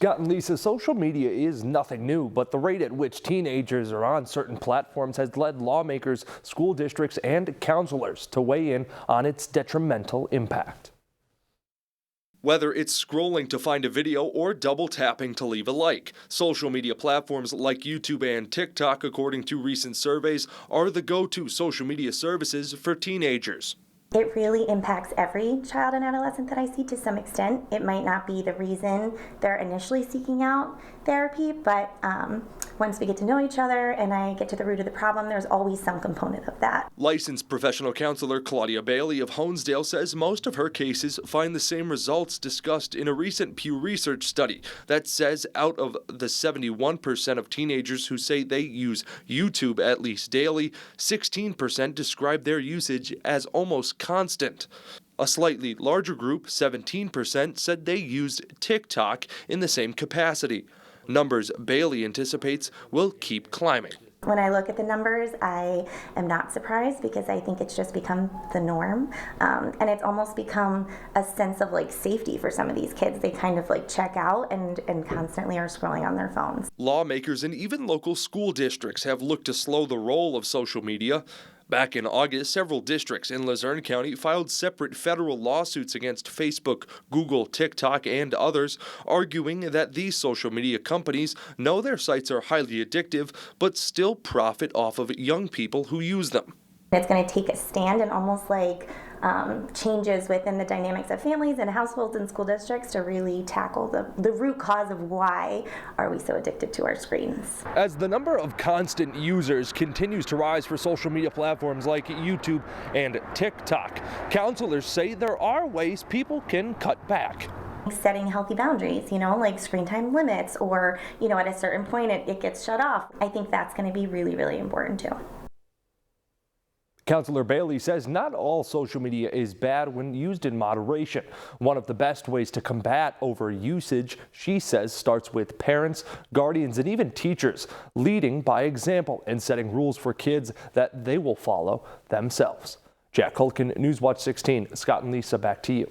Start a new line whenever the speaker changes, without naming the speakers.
Scott and Lisa, social media is nothing new, but the rate at which teenagers are on certain platforms has led lawmakers, school districts, and counselors to weigh in on its detrimental impact.
Whether it's scrolling to find a video or double tapping to leave a like, social media platforms like YouTube and TikTok, according to recent surveys, are the go-to social media services for teenagers.
It really impacts every child and adolescent that I see to some extent. It might not be the reason they're initially seeking out therapy, but once we get to know each other and I get to the root of the problem, there's always some component of that.
Licensed professional counselor Claudia Bailey of Honesdale says most of her cases find the same results discussed in a recent Pew Research study that says out of the 71% of teenagers who say they use YouTube at least daily, 16% describe their usage as almost constant. A slightly larger group, 17%, said they used TikTok in the same capacity. Numbers Bailey anticipates will keep climbing.
When I look at the numbers, I am not surprised because I think it's just become the norm. And it's almost become a sense of safety for some of these kids. They kind of check out and constantly are scrolling on their phones.
Lawmakers and even local school districts have looked to slow the roll of social media. Back in August, several districts in Luzerne County filed separate federal lawsuits against Facebook, Google, TikTok, and others, arguing that these social media companies know their sites are highly addictive, but still profit off of young people who use them.
It's going to take a stand and almost changes within the dynamics of families and households and school districts to really tackle the root cause of why are we so addicted to our screens.
As the number of constant users continues to rise for social media platforms like YouTube and TikTok, counselors say there are ways people can cut back.
Setting healthy boundaries, like screen time limits, or, at a certain point it gets shut off. I think that's going to be really, really important too.
Counselor Bailey says not all social media is bad when used in moderation. One of the best ways to combat overusage, she says, starts with parents, guardians, and even teachers leading by example and setting rules for kids that they will follow themselves. Jack Culkin, Newswatch 16. Scott and Lisa, back to you.